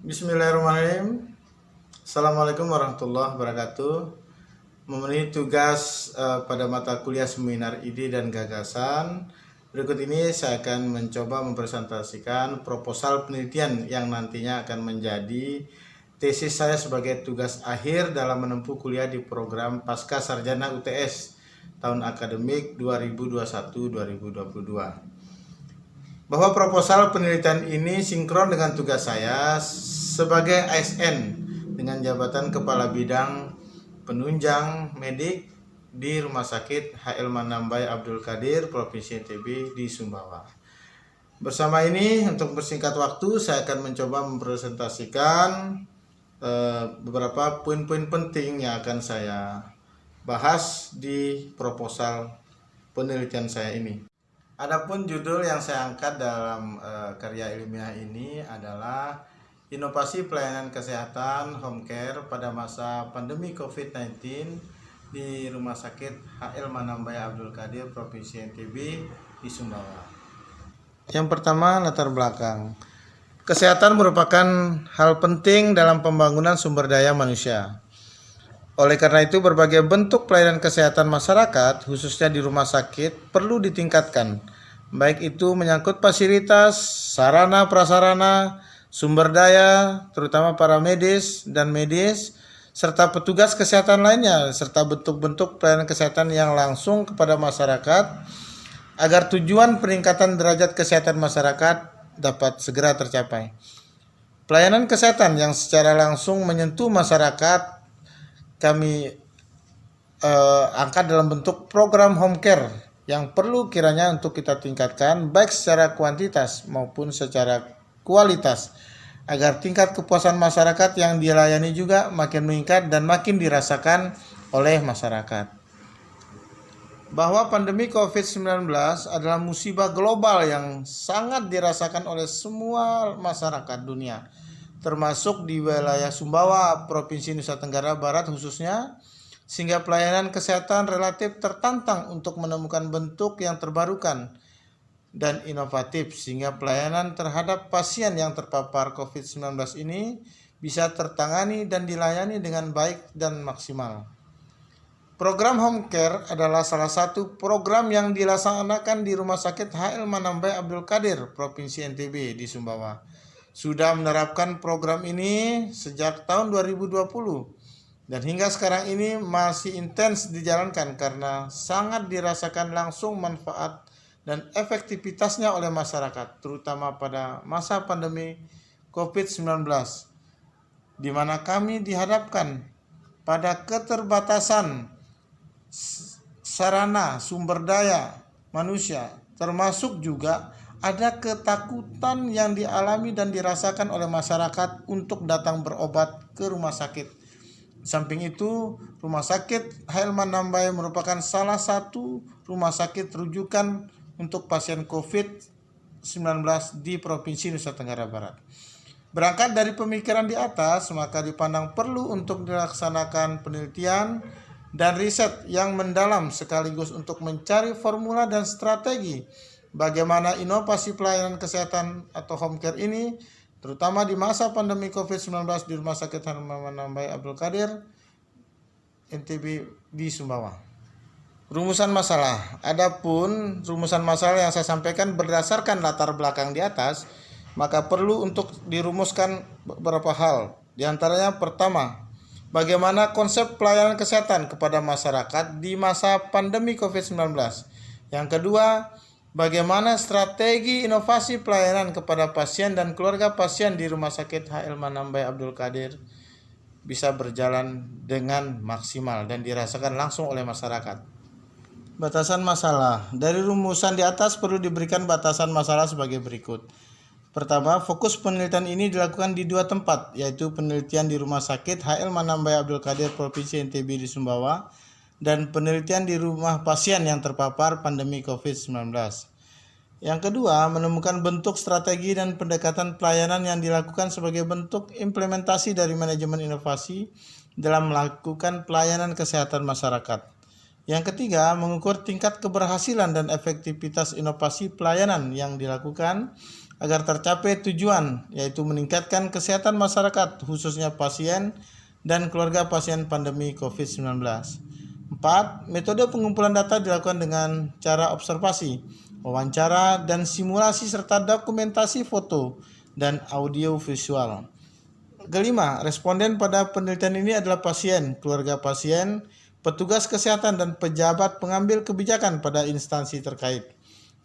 Bismillahirrahmanirrahim. Assalamualaikum warahmatullahi wabarakatuh. Memenuhi tugas pada mata kuliah seminar ide dan gagasan, berikut ini saya akan mencoba mempresentasikan proposal penelitian yang nantinya akan menjadi tesis saya sebagai tugas akhir dalam menempuh kuliah di program Pasca Sarjana UTS tahun akademik 2021-2022. Bahwa proposal penelitian ini sinkron dengan tugas saya sebagai ASN dengan jabatan Kepala Bidang Penunjang Medik di Rumah Sakit HL Manambai Abdul Qadir, Provinsi NTB di Sumbawa. Bersama ini, untuk bersingkat waktu, saya akan mencoba mempresentasikan beberapa poin-poin penting yang akan saya bahas di proposal penelitian saya ini. Adapun judul yang saya angkat dalam karya ilmiah ini adalah Inovasi Pelayanan Kesehatan Home Care pada masa pandemi COVID-19 di Rumah Sakit HL Manambai Abdul Qadir, Provinsi NTB di Sumbawa. Yang pertama, latar belakang. Kesehatan merupakan hal penting dalam pembangunan sumber daya manusia. Oleh karena itu, berbagai bentuk pelayanan kesehatan masyarakat, khususnya di rumah sakit, perlu ditingkatkan. Baik itu menyangkut fasilitas, sarana prasarana, sumber daya, terutama para medis dan medis, serta petugas kesehatan lainnya, serta bentuk-bentuk pelayanan kesehatan yang langsung kepada masyarakat, agar tujuan peningkatan derajat kesehatan masyarakat dapat segera tercapai. Pelayanan kesehatan yang secara langsung menyentuh masyarakat kami angkat dalam bentuk program home care yang perlu kiranya untuk kita tingkatkan baik secara kuantitas maupun secara kualitas agar tingkat kepuasan masyarakat yang dilayani juga makin meningkat dan makin dirasakan oleh masyarakat. Bahwa pandemi COVID-19 adalah musibah global yang sangat dirasakan oleh semua masyarakat dunia, termasuk di wilayah Sumbawa, Provinsi Nusa Tenggara Barat khususnya, sehingga pelayanan kesehatan relatif tertantang untuk menemukan bentuk yang terbarukan dan inovatif, sehingga pelayanan terhadap pasien yang terpapar COVID-19 ini bisa tertangani dan dilayani dengan baik dan maksimal. Program Home Care adalah salah satu program yang dilaksanakan di Rumah Sakit HL Manambai Abdul Qadir, Provinsi NTB di Sumbawa. Sudah menerapkan program ini sejak tahun 2020 dan hingga sekarang ini masih intens dijalankan karena sangat dirasakan langsung manfaat dan efektivitasnya oleh masyarakat, terutama pada masa pandemi COVID-19, di mana kami dihadapkan pada keterbatasan sarana sumber daya manusia, termasuk juga ada ketakutan yang dialami dan dirasakan oleh masyarakat untuk datang berobat ke rumah sakit. Samping itu, Rumah Sakit HL Manambai merupakan salah satu rumah sakit rujukan untuk pasien COVID-19 di Provinsi Nusa Tenggara Barat. Berangkat dari pemikiran di atas, maka dipandang perlu untuk dilaksanakan penelitian dan riset yang mendalam sekaligus untuk mencari formula dan strategi bagaimana inovasi pelayanan kesehatan atau home care ini, terutama di masa pandemi COVID-19 di Rumah Sakit HL Manambai Abdul Qadir, NTB di Sumbawa. Rumusan masalah. Adapun rumusan masalah yang saya sampaikan berdasarkan latar belakang di atas, maka perlu untuk dirumuskan beberapa hal. Di antaranya pertama, bagaimana konsep pelayanan kesehatan kepada masyarakat di masa pandemi COVID-19. Yang kedua, bagaimana strategi inovasi pelayanan kepada pasien dan keluarga pasien di Rumah Sakit HL Manambai Abdul Qadir bisa berjalan dengan maksimal dan dirasakan langsung oleh masyarakat. Batasan masalah. Dari rumusan di atas perlu diberikan batasan masalah sebagai berikut. Pertama, fokus penelitian ini dilakukan di dua tempat, yaitu penelitian di Rumah Sakit HL Manambai Abdul Qadir Provinsi NTB di Sumbawa dan penelitian di rumah pasien yang terpapar pandemi COVID-19. Yang kedua, menemukan bentuk strategi dan pendekatan pelayanan yang dilakukan sebagai bentuk implementasi dari manajemen inovasi dalam melakukan pelayanan kesehatan masyarakat. Yang ketiga, mengukur tingkat keberhasilan dan efektivitas inovasi pelayanan yang dilakukan agar tercapai tujuan, yaitu meningkatkan kesehatan masyarakat, khususnya pasien dan keluarga pasien pandemi COVID-19. 4. Metode pengumpulan data dilakukan dengan cara observasi, wawancara, dan simulasi serta dokumentasi foto dan audio visual. Kelima, responden pada penelitian ini adalah pasien, keluarga pasien, petugas kesehatan, dan pejabat pengambil kebijakan pada instansi terkait.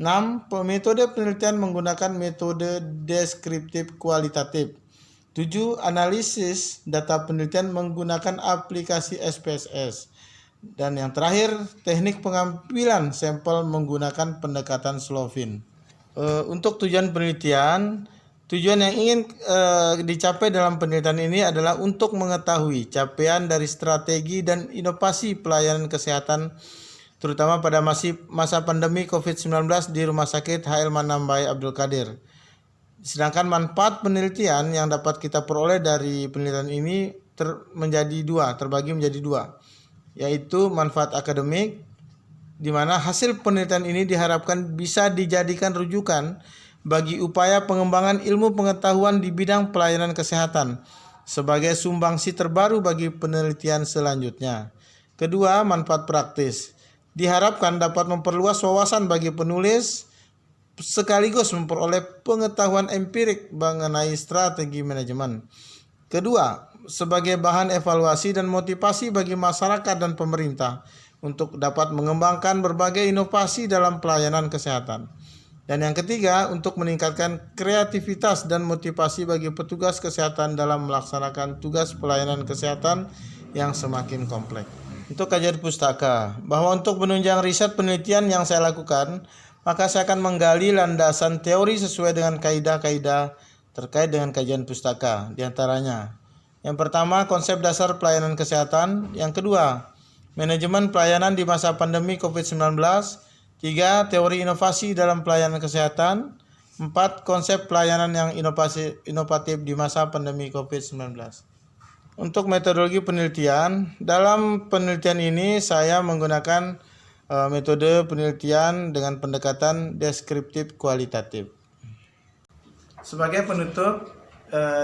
6. Metode penelitian menggunakan metode deskriptif kualitatif. 7. Analisis data penelitian menggunakan aplikasi SPSS. Dan yang terakhir, teknik pengambilan sampel menggunakan pendekatan Slovin. Untuk tujuan penelitian, tujuan yang ingin dicapai dalam penelitian ini adalah untuk mengetahui capaian dari strategi dan inovasi pelayanan kesehatan, terutama pada masa pandemi COVID-19 di Rumah Sakit HL Manambai Abdul Qadir. Sedangkan manfaat penelitian yang dapat kita peroleh dari penelitian ini terbagi menjadi dua, yaitu manfaat akademik, di mana hasil penelitian ini diharapkan bisa dijadikan rujukan bagi upaya pengembangan ilmu pengetahuan di bidang pelayanan kesehatan sebagai sumbangsi terbaru bagi penelitian selanjutnya. Kedua, manfaat praktis. Diharapkan dapat memperluas wawasan bagi penulis sekaligus memperoleh pengetahuan empirik mengenai strategi manajemen. Kedua, sebagai bahan evaluasi dan motivasi bagi masyarakat dan pemerintah untuk dapat mengembangkan berbagai inovasi dalam pelayanan kesehatan. Dan yang ketiga, untuk meningkatkan kreativitas dan motivasi bagi petugas kesehatan dalam melaksanakan tugas pelayanan kesehatan yang semakin kompleks. Untuk kajian pustaka, bahwa untuk menunjang riset penelitian yang saya lakukan, maka saya akan menggali landasan teori sesuai dengan kaidah-kaidah terkait dengan kajian pustaka. Di antaranya, yang pertama, konsep dasar pelayanan kesehatan. Yang kedua, manajemen pelayanan di masa pandemi COVID-19. 3. Teori inovasi dalam pelayanan kesehatan. 4. Konsep pelayanan yang inovatif di masa pandemi COVID-19. Untuk metodologi penelitian, dalam penelitian ini saya menggunakan metode penelitian dengan pendekatan deskriptif kualitatif. Sebagai penutup,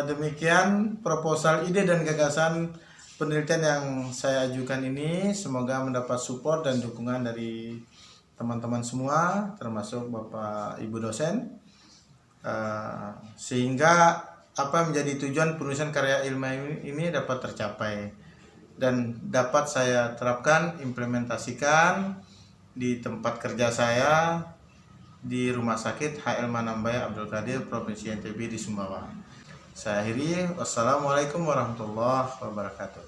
demikian proposal ide dan gagasan penelitian yang saya ajukan ini. Semoga mendapat support dan dukungan dari teman-teman semua, termasuk Bapak Ibu dosen, sehingga apa yang menjadi tujuan penulisan karya ilmiah ini dapat tercapai dan dapat saya terapkan, implementasikan di tempat kerja saya di Rumah Sakit HL Manambai Abdul Qadir, Provinsi NTB di Sumbawa. Saya akhiri, wassalamualaikum warahmatullahi wabarakatuh.